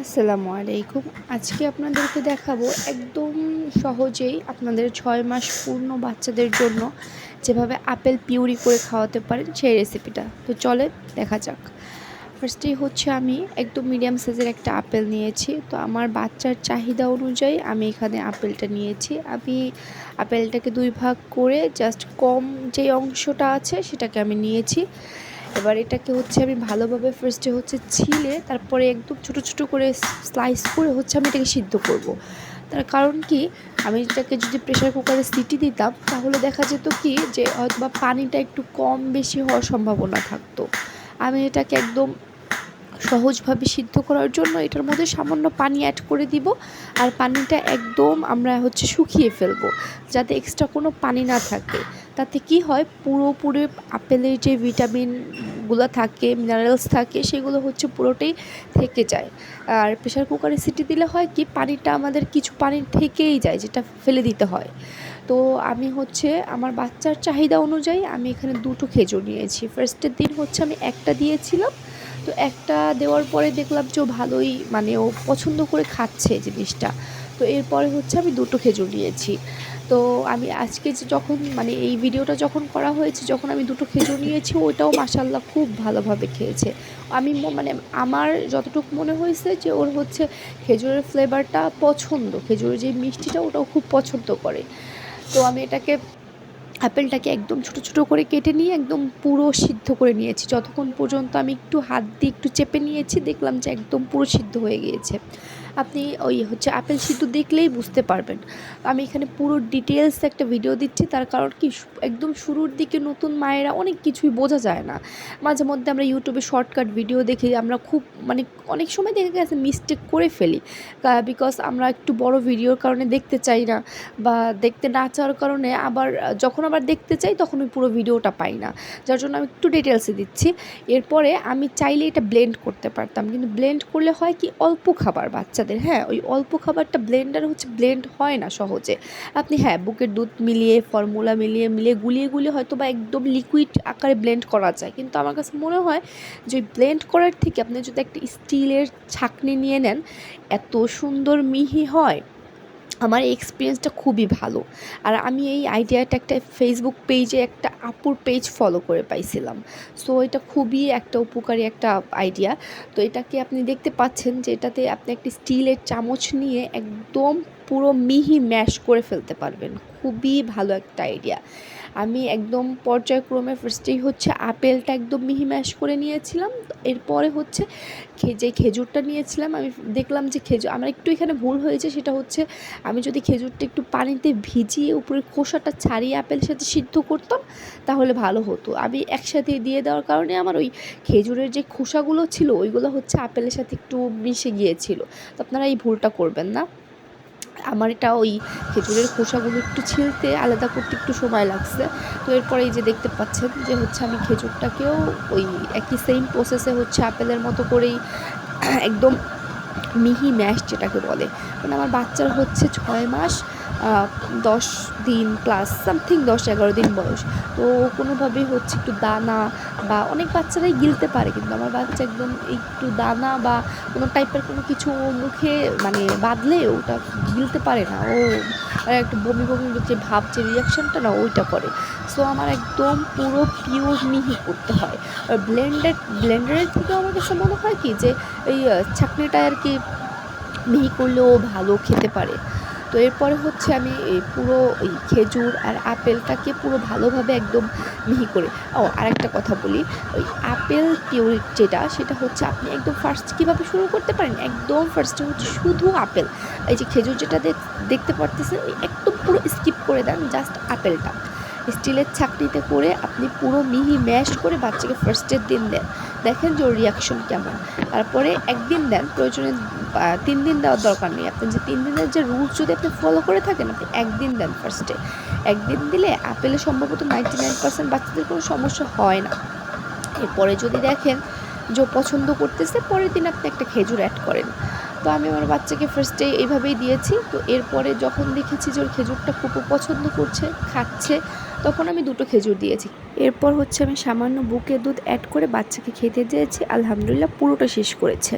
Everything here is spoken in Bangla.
আসসালামু আলাইকুম। আজকে আপনাদেরকে দেখাবো একদম সহজেই আপনাদের ৬ মাস পূর্ণ বাচ্চাদের জন্য যেভাবে আপেল পিউরি করে খাওয়াতে পারেন সেই রেসিপিটা। তো চলেন দেখা যাক। ফার্স্টেই হচ্ছে আমি একদম মিডিয়াম সাইজের একটা আপেল নিয়েছি। তো আমার বাচ্চার চাহিদা অনুযায়ী আমি এখানে আপেলটা নিয়েছি। আমি আপেলটাকে ২ ভাগ করে জাস্ট কম যে অংশটা আছে সেটাকে আমি নিয়েছি। এবার এটাকে হচ্ছে আমি ভালোভাবে ফার্স্টে হচ্ছে ছিলে তারপরে একদম ছোট ছোট করে স্লাইস করে হচ্ছে আমি এটাকে সিদ্ধ করব। তার কারণ কি, আমি এটাকে যদি প্রেশার কুকারে সিটি দিতাম তাহলে দেখা যেত কি যে হয়তোবা পানিটা একটু কম বেশি হওয়ার সম্ভাবনা থাকতো। আমি এটাকে একদম সহজভাবে সিদ্ধ করার জন্য এটার মধ্যে সামান্য পানি অ্যাড করে দিব, আর পানিটা একদম আমরা হচ্ছে শুকিয়ে ফেলবো যাতে এক্সট্রা কোনো পানি না থাকে। তাতে কি হয়, পুরোপুরি আপেলের যে ভিটামিনগুলো থাকে, মিনারেলস থাকে, সেগুলো হচ্ছে পুরোটাই থেকে যায়। আর প্রেশার কুকারে সিটি দিলে হয় কি, পানিটা আমাদের কিছু পানি থেকেই যায় যেটা ফেলে দিতে হয়। তো আমি হচ্ছে আমার বাচ্চার চাহিদা অনুযায়ী আমি এখানে 2টো খেজুর নিয়েছি। ফার্স্টের দিন হচ্ছে আমি একটা দিয়েছিলাম। তো একটা দেওয়ার পরে দেখলাম যে ও ভালোই মানে ও পছন্দ করে খাচ্ছে জিনিসটা। তো এরপরে হচ্ছে আমি 2টো খেজুর নিয়েছি। তো আমি আজকে যে যখন মানে এই ভিডিওটা যখন করা হয়েছে, যখন আমি 2টো খেজুর নিয়েছি, ওইটাও মাশাআল্লাহ খুব ভালোভাবে খেয়েছে। আমি মানে আমার যতটুকু মনে হয়েছে যে ওর হচ্ছে খেজুরের ফ্লেভারটা পছন্দ, খেজুরের যে মিষ্টিটা ওটাও খুব পছন্দ করে। তো আমি এটাকে আপেলটাকে একদম ছোট ছোট করে কেটে নিয়ে একদম পুরো সিদ্ধ করে নিয়েছি। যতক্ষণ পর্যন্ত আমি একটু হাত দিয়ে একটু চেপে নিয়েছি, দেখলাম যে একদম পুরো সিদ্ধ হয়ে গিয়েছে। আপনি ওই হচ্ছে আপেল সিদ্ধ দেখলেই বুঝতে পারবেন। আমি এখানে পুরো ডিটেলস একটা ভিডিও দিচ্ছি, তার কারণ কি একদম শুরুর দিকে নতুন মায়েরা অনেক কিছুই বোঝা যায় না। মাঝে মধ্যে আমরা ইউটিউবে শর্টকাট ভিডিও দেখি, আমরা খুব মানে অনেক সময় দেখে গেছে মিস্টেক করে ফেলি, বিকজ আমরা একটু বড় ভিডিওর কারণে দেখতে চাই না, বা দেখতে না চাওয়ার কারণে আবার যখন আবার দেখতে চাই তখন ওই পুরো ভিডিওটা পাই না। যার জন্য আমি একটু ডিটেলসে দিচ্ছি। এরপরে আমি চাইলে এটা ব্লেন্ড করতে পারতাম, কিন্তু ব্লেন্ড করলে হয় কি, অল্প খাবার বাচ্চাদের, হ্যাঁ ওই অল্প খাবারটা ব্লেন্ডার হচ্ছে ব্লেন্ড হয় না সহজে। আপনি হ্যাঁ বুকের দুধ মিলিয়ে, ফর্মুলা মিলিয়ে মিলিয়ে গুলিয়ে গুলিয়ে হয়তো বা একদম লিকুইড আকারে ব্লেন্ড করা যায়, কিন্তু আমার কাছে মনে হয় যে ব্লেন্ড করার থেকে আপনি যদি একটা স্টিলের ছাঁকনি নিয়ে নেন, এত সুন্দর মিহি হয়। আমার এই এক্সপিরিয়েন্সটা খুবই ভালো। আর আমি এই আইডিয়াটা একটা ফেসবুক পেজে একটা আপুর পেজ ফলো করে পাইছিলাম। সো এটা খুবই একটা উপকারী একটা আইডিয়া। তো এটাকে আপনি দেখতে পাচ্ছেন যে এটাতে আপনি একটা স্টিলের চামচ নিয়ে একদম পুরো মিহি ম্যাশ করে ফেলতে পারবেন। খুবই ভালো একটা আইডিয়া। আমি একদম পর্যায়ক্রমে ফার্স্টেই হচ্ছে আপেলটা একদম মিহি ম্যাশ করে নিয়েছিলাম। এরপরে হচ্ছে যে খেজুরটা নিয়েছিলাম, আমি দেখলাম যে খেজুর আমার একটু এখানে ভুল হয়েছে, সেটা হচ্ছে আমি যদি খেজুরটা একটু পানিতে ভিজিয়ে উপরের খোসাটা ছাড়িয়ে আপেলের সাথে সিদ্ধ করতাম তাহলে ভালো হতো। আমি একসাথে দিয়ে দেওয়ার কারণে আমার ওই খেজুরের যে খোসাগুলো ছিল ওইগুলো হচ্ছে আপেলের সাথে একটু মিশে গিয়েছিল। তো আপনারা এই ভুলটা করবেন না। আমার এটা ওই খেজুরের খোসাগুলো একটু ছিলতে আলাদা করতে একটু সময় লাগছে। তো এরপরে এই যে দেখতে পাচ্ছেন যে হচ্ছে আমি খেজুরটাকেও ওই একই সেম প্রসেসে হচ্ছে আপেলের মতো করেই একদম মিহি ম্যাশ যেটাকে বলে, মানে আমার বাচ্চার হচ্ছে ৬ মাস ১০ দিন প্লাস সামথিং ১০-১১ দিন বয়স। তো কোনোভাবেই হচ্ছে একটু দানা বা অনেক বাচ্চারাই গিলতে পারে, কিন্তু আমার বাচ্চা একদম একটু দানা বা কোনো টাইপের কোনো কিছু মুখে মানে বাঁধলে ওটা গিলতে পারে না। ও একটু বমি বমি যে ভাব, যে রিয়াকশানটা না ওইটা করে। সো আমার একদম পুরো পিওর মিহি করতে হয়। আর ব্লেন্ডারের থেকেও আমার কাছে মনে হয় কি যে এই ছাঁকনিটা আর কি মিহি করলেও ভালো খেতে পারে। তো এরপরে হচ্ছে আমি এই পুরো ওই খেজুর আর আপেলটাকে পুরো ভালোভাবে একদম মিহি করে, আরেকটা কথা বলি, ওই আপেল পিউরি যেটা সেটা হচ্ছে আপনি একদম ফার্স্ট কীভাবে শুরু করতে পারেন, একদম ফার্স্টে হচ্ছে শুধু আপেল, এই যে খেজুর যেটা দেখতে পারতেছেন একদম পুরো স্কিপ করে দেন, জাস্ট আপেলটা স্টিলের ছাঁকনিতে করে আপনি পুরো মিহি ম্যাশ করে বাচ্চাকে ফার্স্টের দিন দেন, দেখেন যে ওর রিয়াকশন কেমন। তারপরে একদিন দেন, প্রয়োজনে ৩ দিন দেওয়ার দরকার নেই। আপনি যে ৩ দিনের যে রুলস যদি আপনি ফলো করে থাকেন, আপনি একদিন দেন ফার্স্টে। একদিন দিলে আপেলে সম্ভবত 99% বাচ্চাদের কোনো সমস্যা হয় না। এরপরে যদি দেখেন যে ও পছন্দ করতেছে, পরের দিন আপনি একটা খেজুর অ্যাড করেন। তো আমি আমার বাচ্চাকে ফার্স্টে এইভাবেই দিয়েছি। তো এরপরে যখন দেখেছি যে ওর খেজুরটা খুব পছন্দ করছে, খাচ্ছে, তখন আমি 2টো খেজুর দিয়েছি। এরপর হচ্ছে আমি সামান্য বুকের দুধ অ্যাড করে বাচ্চাকে খেতে দিয়েছি। আলহামদুলিল্লাহ পুরোটা শেষ করেছে।